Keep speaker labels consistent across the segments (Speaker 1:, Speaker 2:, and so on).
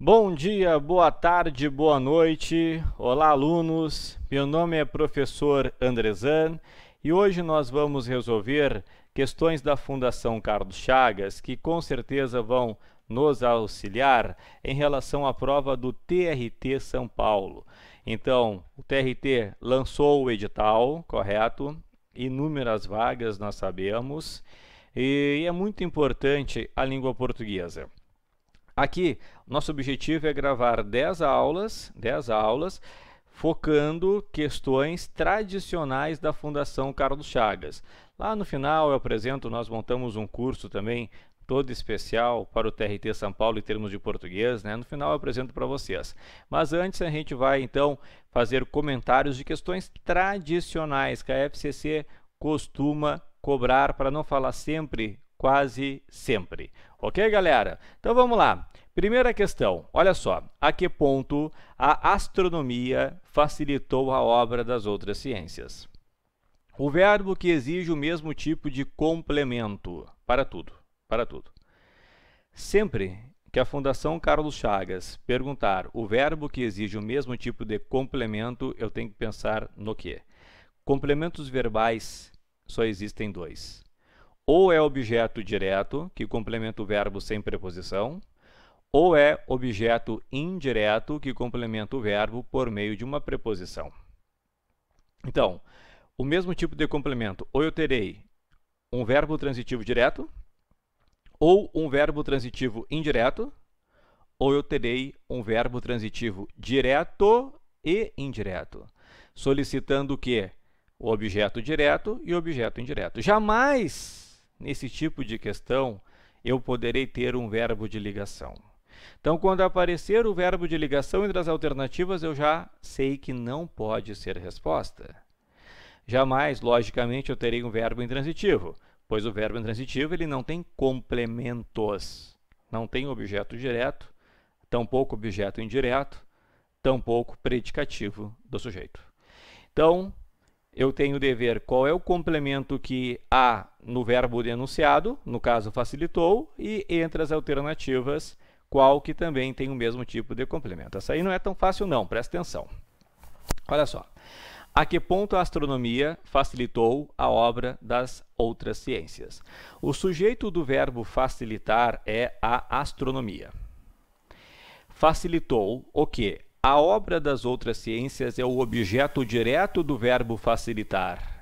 Speaker 1: Bom dia, boa tarde, boa noite. Olá, alunos. Meu nome é professor Andrezan e hoje nós vamos resolver questões da Fundação Carlos Chagas que com certeza vão nos auxiliar em relação à prova do TRT São Paulo. Então, o TRT lançou o edital, correto? Inúmeras vagas nós sabemos e é muito importante a língua portuguesa. Aqui, nosso objetivo é gravar 10 aulas, focando questões tradicionais da Fundação Carlos Chagas. Lá no final eu apresento, nós montamos um curso também todo especial para o TRT São Paulo em termos de português, né? No final eu apresento para vocês. Mas antes a gente vai então fazer comentários de questões tradicionais que a FCC costuma cobrar, para não falar sempre, quase sempre. Ok, galera? Então vamos lá. Primeira questão, olha só, a que ponto a astronomia facilitou a obra das outras ciências? O verbo que exige o mesmo tipo de complemento para tudo. Sempre que a Fundação Carlos Chagas perguntar o verbo que exige o mesmo tipo de complemento, eu tenho que pensar no quê? Complementos verbais só existem dois. Ou é objeto direto, que complementa o verbo sem preposição, ou é objeto indireto, que complementa o verbo por meio de uma preposição. Então, o mesmo tipo de complemento, ou eu terei um verbo transitivo direto, ou um verbo transitivo indireto, ou eu terei um verbo transitivo direto e indireto, solicitando o quê? O objeto direto e o objeto indireto. Jamais, nesse tipo de questão, eu poderei ter um verbo de ligação. Então, quando aparecer o verbo de ligação entre as alternativas, eu já sei que não pode ser resposta. Jamais, logicamente, eu terei um verbo intransitivo, pois o verbo intransitivo ele não tem complementos. Não tem objeto direto, tampouco objeto indireto, tampouco predicativo do sujeito. Então, eu tenho de ver qual é o complemento que há no verbo enunciado, no caso facilitou, e entre as alternativas, qual que também tem o mesmo tipo de complemento. Essa aí não é tão fácil não, presta atenção. Olha só, a que ponto a astronomia facilitou a obra das outras ciências? O sujeito do verbo facilitar é a astronomia. Facilitou o quê? A obra das outras ciências é o objeto direto do verbo facilitar.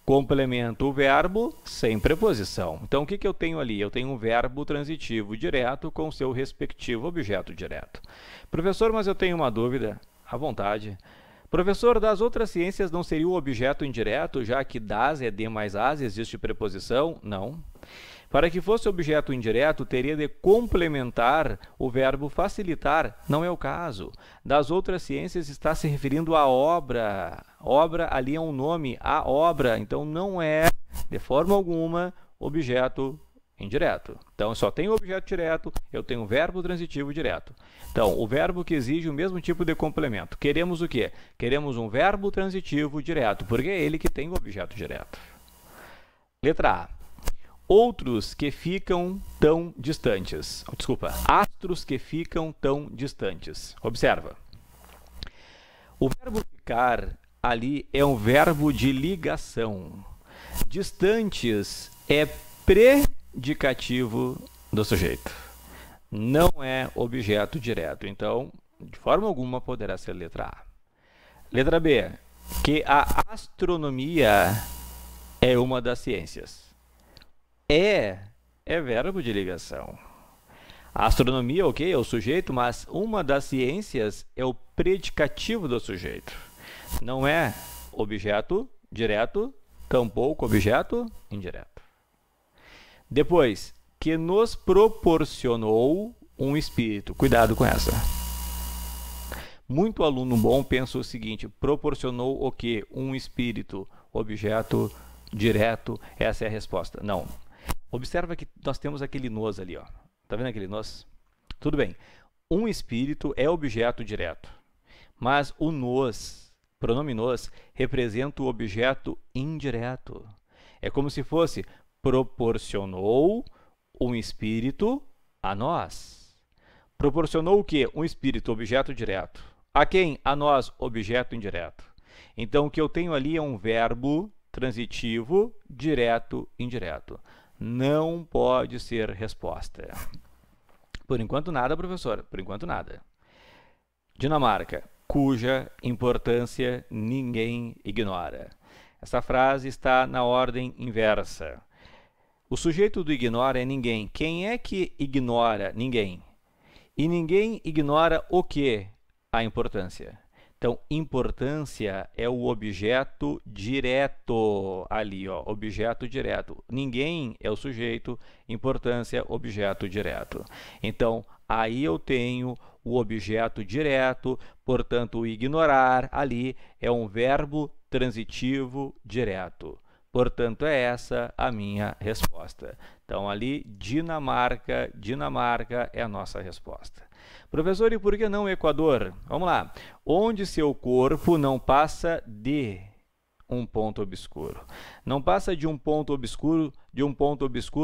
Speaker 1: Complementa o verbo sem preposição. Então, o que eu tenho ali? Eu tenho um verbo transitivo direto com seu respectivo objeto direto. Professor, mas eu tenho uma dúvida. À vontade. Professor, das outras ciências não seria o objeto indireto, já que das é de mais as, existe preposição? Não. Para que fosse objeto indireto, teria de complementar o verbo facilitar. Não é o caso. Das outras ciências está se referindo à obra. Obra ali é um nome, a obra. Então, não é, de forma alguma, objeto indireto. Então, só tenho objeto direto, eu tenho verbo transitivo direto. Então, o verbo que exige o mesmo tipo de complemento. Queremos o quê? Queremos um verbo transitivo direto, porque é ele que tem o objeto direto. Letra A. Outros que ficam tão distantes. Desculpa, astros que ficam tão distantes. Observa. O verbo ficar ali é um verbo de ligação. Distantes é predicativo do sujeito. Não é objeto direto. Então, de forma alguma, poderá ser letra A. Letra B. Que a astronomia é uma das ciências. É verbo de ligação. A astronomia, ok, é o sujeito, mas uma das ciências é o predicativo do sujeito. Não é objeto direto, tampouco objeto indireto. Depois, que nos proporcionou um espírito. Cuidado com essa. Muito aluno bom pensa o seguinte, proporcionou o quê? Um espírito, objeto direto, essa é a resposta. Não. Observa que nós temos aquele nos ali, ó. Tá vendo aquele nos? Tudo bem. Um espírito é objeto direto, mas o nos, pronome nos, representa o objeto indireto. É como se fosse proporcionou um espírito a nós. Proporcionou o quê? Um espírito, objeto direto. A quem? A nós, objeto indireto. Então, o que eu tenho ali é um verbo transitivo, direto, indireto. Não pode ser resposta. Por enquanto nada, professor. Por enquanto nada. Dinamarca, cuja importância ninguém ignora. Essa frase está na ordem inversa. O sujeito do ignora é ninguém. Quem é que ignora? Ninguém. E ninguém ignora o quê? A importância. Então, importância é o objeto direto ali, ó, objeto direto. Ninguém é o sujeito, importância, objeto direto. Então, aí eu tenho o objeto direto, portanto, o ignorar ali é um verbo transitivo direto. Portanto, é essa a minha resposta. Então, ali, Dinamarca, Dinamarca é a nossa resposta. Professor, e por que não Equador? Vamos lá. Onde seu corpo não passa de um ponto obscuro. Não passa de um ponto obscuro,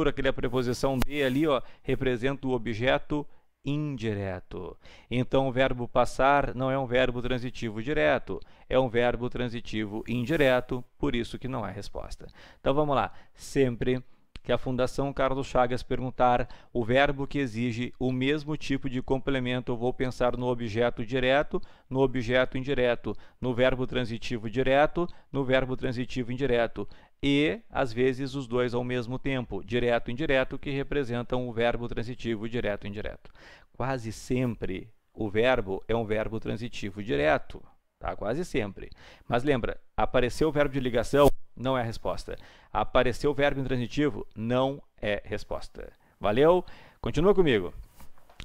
Speaker 1: aquela preposição de ali, ó, representa o objeto indireto. Então, o verbo passar não é um verbo transitivo direto, é um verbo transitivo indireto, por isso que não é resposta. Então, vamos lá. Sempre que a Fundação Carlos Chagas perguntar o verbo que exige o mesmo tipo de complemento, eu vou pensar no objeto direto, no objeto indireto, no verbo transitivo direto, no verbo transitivo indireto. E, às vezes, os dois ao mesmo tempo, direto e indireto, que representam o verbo transitivo direto e indireto. Quase sempre o verbo é um verbo transitivo direto, tá? Quase sempre. Mas lembra, apareceu o verbo de ligação, não é a resposta. Apareceu o verbo intransitivo, não é resposta. Valeu? Continua comigo.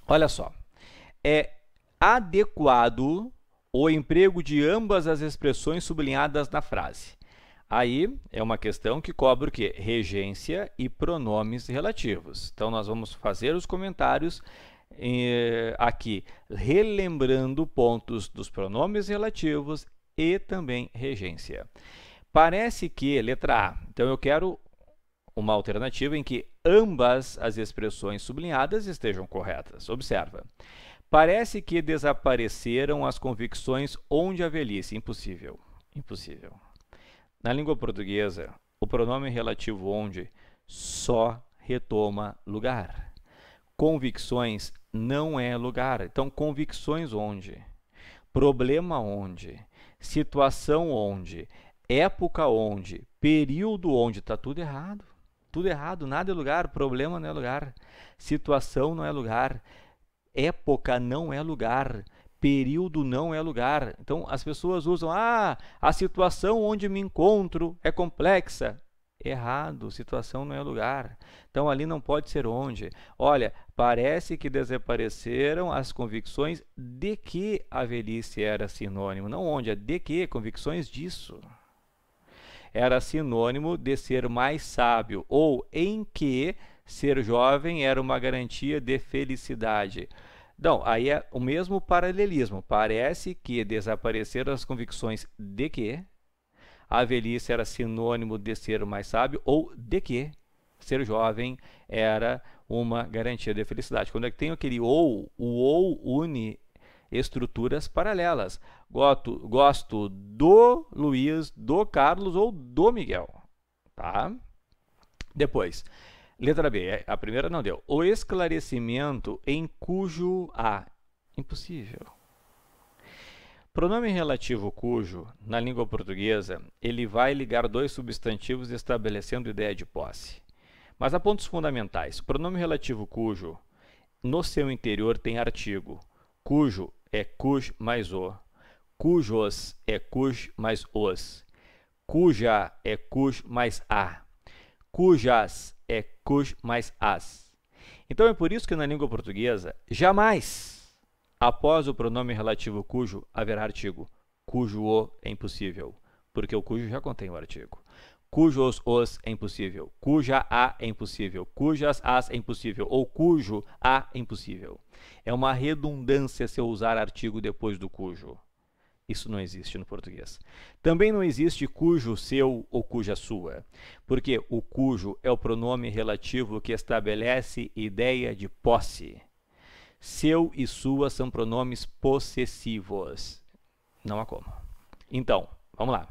Speaker 1: Olha só. É adequado o emprego de ambas as expressões sublinhadas na frase. Aí é uma questão que cobre o quê? Regência e pronomes relativos. Então, nós vamos fazer os comentários aqui, relembrando pontos dos pronomes relativos e também regência. Parece que, letra A, então eu quero uma alternativa em que ambas as expressões sublinhadas estejam corretas. Observa. Parece que desapareceram as convicções onde a velhice. Impossível. Impossível. Na língua portuguesa, o pronome relativo onde só retoma lugar. Convicções não é lugar. Então, convicções onde? Problema onde? Situação onde? Época onde? Período onde? Está tudo errado. Tudo errado. Nada é lugar. Problema não é lugar. Situação não é lugar. Época não é lugar. Período não é lugar. Então, as pessoas usam, a situação onde me encontro é complexa. Errado, situação não é lugar. Então, ali não pode ser onde. Olha, parece que desapareceram as convicções de que a velhice era sinônimo. Não onde, é de que, convicções disso. Era sinônimo de ser mais sábio, ou em que ser jovem era uma garantia de felicidade. Então, aí é o mesmo paralelismo. Parece que desapareceram as convicções de que a velhice era sinônimo de ser mais sábio ou de que ser jovem era uma garantia de felicidade. Quando é que tem aquele ou, o ou une estruturas paralelas. Gosto do Luiz, do Carlos ou do Miguel. Tá? Depois, letra B, a primeira não deu. O esclarecimento em cujo a. Impossível. Pronome relativo cujo, na língua portuguesa, ele vai ligar dois substantivos estabelecendo ideia de posse. Mas há pontos fundamentais. O pronome relativo cujo, no seu interior tem artigo. Cujo é cuj mais o. Cujos é cuj mais os. Cuja é cuj mais a. Cujas é cuj mais as. Então é por isso que na língua portuguesa, jamais, após o pronome relativo cujo, haverá artigo. Cujo o é impossível, porque o cujo já contém o artigo. Cujos os é impossível. Cuja a é impossível. Cujas as é impossível. Ou cujo a é impossível. É uma redundância se eu usar artigo depois do cujo. Isso não existe no português. Também não existe cujo seu ou cuja sua, porque o cujo é o pronome relativo que estabelece ideia de posse. Seu e sua são pronomes possessivos. Não há como. Então, vamos lá.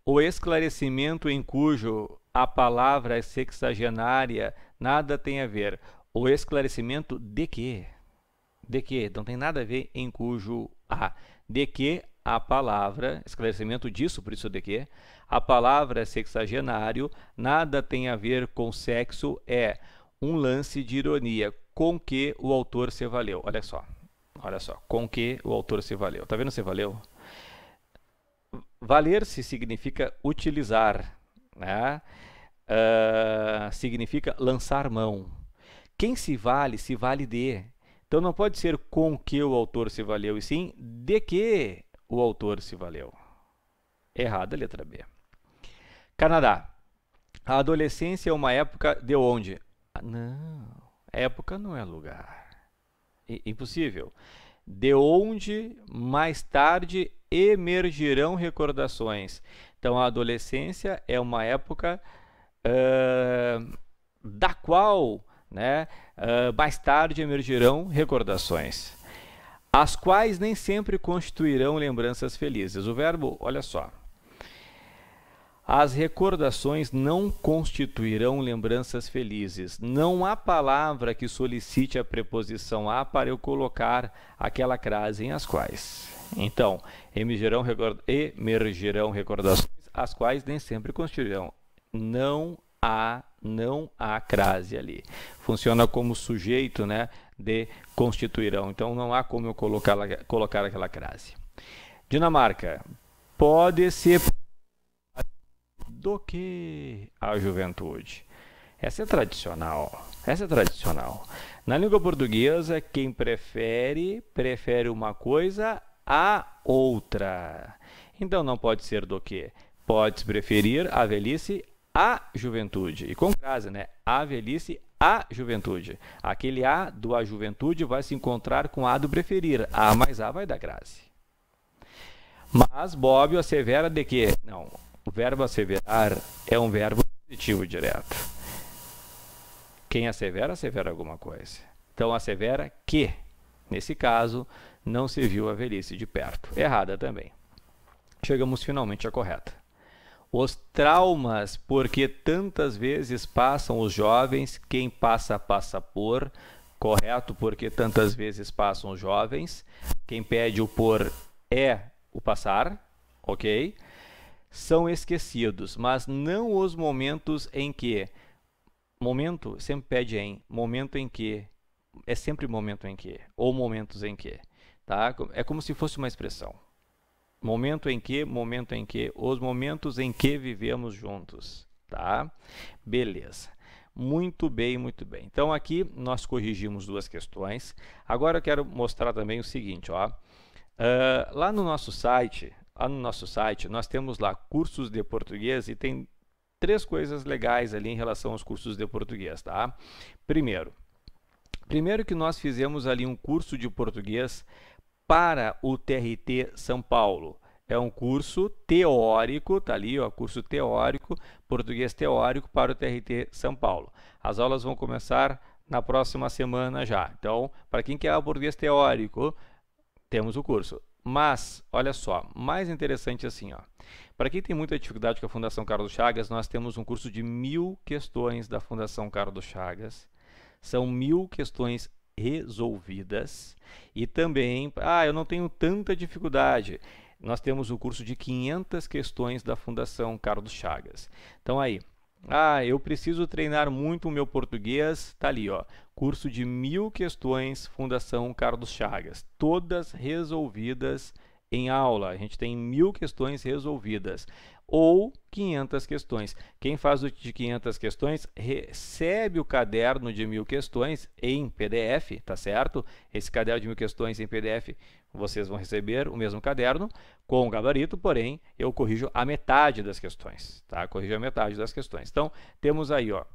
Speaker 1: O esclarecimento em cujo a palavra sexagenária nada tem a ver. O esclarecimento de quê? De quê? Não tem nada a ver em cujo a. De que a palavra, esclarecimento disso, por isso de que, a palavra sexagenário nada tem a ver com sexo, é um lance de ironia com que o autor se valeu. Olha só, com que o autor se valeu. Tá vendo se valeu? Valer-se significa utilizar, né? Significa lançar mão. Quem se vale de. Então não pode ser com que o autor se valeu, e sim de que o autor se valeu. Errada a letra B. Canadá. A adolescência é uma época de onde? Não, época não é lugar. Impossível. De onde mais tarde emergirão recordações. Então a adolescência é uma época da qual, né, mais tarde emergirão recordações, as quais nem sempre constituirão lembranças felizes. O verbo, olha só, as recordações não constituirão lembranças felizes. Não há palavra que solicite a preposição a para eu colocar aquela crase em as quais. Então, emergirão recordações, as quais nem sempre constituirão. Não há crase ali. Funciona como sujeito, né, de constituirão. Então, não há como eu colocar aquela crase. Dinamarca. Pode ser do que a juventude. Essa é tradicional. Na língua portuguesa, quem prefere uma coisa a outra. Então não pode ser do que. Pode preferir a velhice à juventude. E com crase, né? A velhice à juventude. Aquele a do a juventude vai se encontrar com a do preferir. A mais a vai dar crase. Mas Bobbio assevera de que? Não. O verbo asseverar é um verbo positivo direto. Quem assevera alguma coisa. Então, assevera que, nesse caso, não se viu a velhice de perto. Errada também. Chegamos finalmente à correta. Os traumas, porque tantas vezes passam os jovens, quem passa, passa por. Correto, porque tantas vezes passam os jovens. Quem pede o por é o passar. Ok? São esquecidos, mas não os momentos em que. Momento sempre pede em. Momento em que. É sempre momento em que. Ou momentos em que. Tá? É como se fosse uma expressão. Momento em que, os momentos em que vivemos juntos. Tá? Beleza. Muito bem, muito bem. Então aqui nós corrigimos duas questões. Agora eu quero mostrar também o seguinte, ó. Lá no nosso site nós temos lá cursos de português e tem três coisas legais ali em relação aos cursos de português, tá? Primeiro que nós fizemos ali um curso de português para o TRT São Paulo. É um curso teórico, tá ali, ó, curso teórico, português teórico para o TRT São Paulo. As aulas vão começar na próxima semana já. Então, para quem quer o português teórico, temos o curso. Mas, olha só, mais interessante assim, ó. Para quem tem muita dificuldade com a Fundação Carlos Chagas, nós temos um curso de 1000 questões da Fundação Carlos Chagas. São 1000 questões resolvidas. E também, eu não tenho tanta dificuldade. Nós temos o curso de 500 questões da Fundação Carlos Chagas. Então aí, eu preciso treinar muito o meu português, tá ali, ó. Curso de 1000 questões, Fundação Carlos Chagas, todas resolvidas em aula. A gente tem 1000 questões resolvidas, ou 500 questões. Quem faz o de 500 questões, recebe o caderno de 1000 questões em PDF, tá certo? Esse caderno de 1000 questões em PDF, vocês vão receber o mesmo caderno, com gabarito, porém, eu corrijo a metade das questões, tá? Corrijo a metade das questões. Então, temos aí, ó,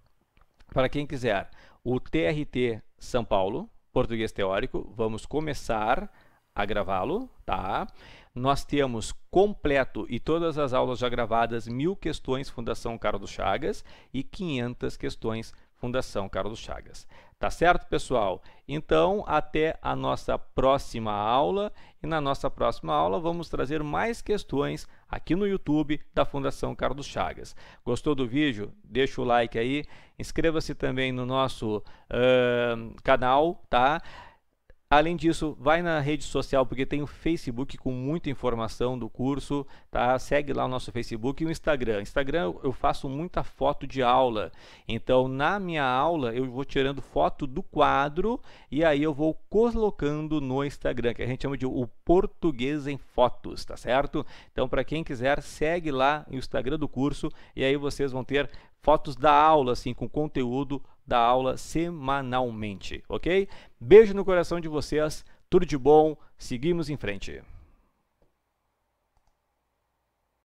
Speaker 1: para quem quiser, o TRT São Paulo, português teórico, vamos começar a gravá-lo, tá? Nós temos completo e todas as aulas já gravadas, 1000 questões Fundação Carlos Chagas e 500 questões Fundação Carlos Chagas. Tá certo, pessoal? Então, até a nossa próxima aula. E na nossa próxima aula vamos trazer mais questões aqui no YouTube da Fundação Carlos Chagas. Gostou do vídeo? Deixa o like aí. Inscreva-se também no nosso canal, tá? Além disso, vai na rede social, porque tem o Facebook com muita informação do curso, tá? Segue lá o nosso Facebook e o Instagram. Instagram eu faço muita foto de aula, então na minha aula eu vou tirando foto do quadro e aí eu vou colocando no Instagram, que a gente chama de o Português em Fotos, tá certo? Então para quem quiser, segue lá o Instagram do curso e aí vocês vão ter fotos da aula, assim, com conteúdo da aula semanalmente, ok? Beijo no coração de vocês, tudo de bom, seguimos em frente.